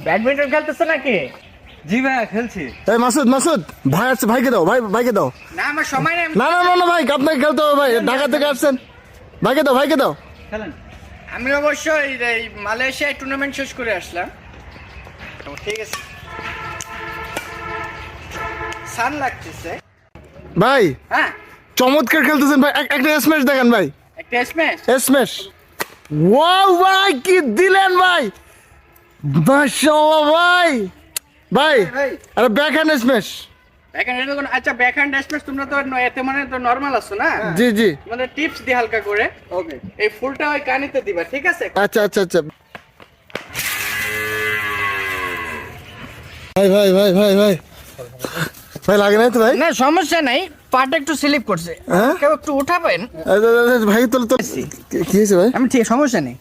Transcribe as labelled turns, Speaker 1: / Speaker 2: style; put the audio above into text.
Speaker 1: Badminton খেলতেছ নাকি?
Speaker 2: জি ভাই খেলছি।
Speaker 3: এই মাসুদ ভাই আসছে, ভাইকে দাও, ভাইকে দাও।
Speaker 1: না আমার সময় নেই।
Speaker 3: না ভাই, আপনাকে খেলতে হবে ভাই, ঢাকা থেকে আসছেন। ভাইকে দাও।
Speaker 2: খেলেন।
Speaker 1: আমি অবশ্য এই মালয়েশিয়ায় টুর্নামেন্ট শেষ করে আসলাম। তো ঠিক আছে। সান লাগতেছে।
Speaker 3: ভাই
Speaker 1: হ্যাঁ,
Speaker 3: চমৎকার খেলতেছেন ভাই, একটা স্ম্যাশ দেখেন ভাই।
Speaker 1: একটা স্ম্যাশ।
Speaker 3: স্ম্যাশ, ওয়াও ভাই কি দিলেন ভাই, মাশাআল্লাহ ভাই আরে ব্যাকহ্যান্ড স্ম্যাশ।
Speaker 1: ব্যাকহ্যান্ড কোন? আচ্ছা ব্যাকহ্যান্ড স্ম্যাশ তোমরা তো এতে মানে তো নরমাল আছো না?
Speaker 3: জি
Speaker 1: মানে টিপস দি হালকা করে। ওকে, এই ফুলটা ওই কানিতে দিবা, ঠিক আছে?
Speaker 3: আচ্ছা ভাই লাগে নাই তো ভাই?
Speaker 1: না সমস্যা নাই, পাটা একটু স্লিপ করছে।
Speaker 3: হ্যাঁ?
Speaker 1: কেউ একটু উঠাবেন?
Speaker 3: ভাই তো কি হয়েছে ভাই?
Speaker 1: আমি ঠিক, সমস্যা নেই।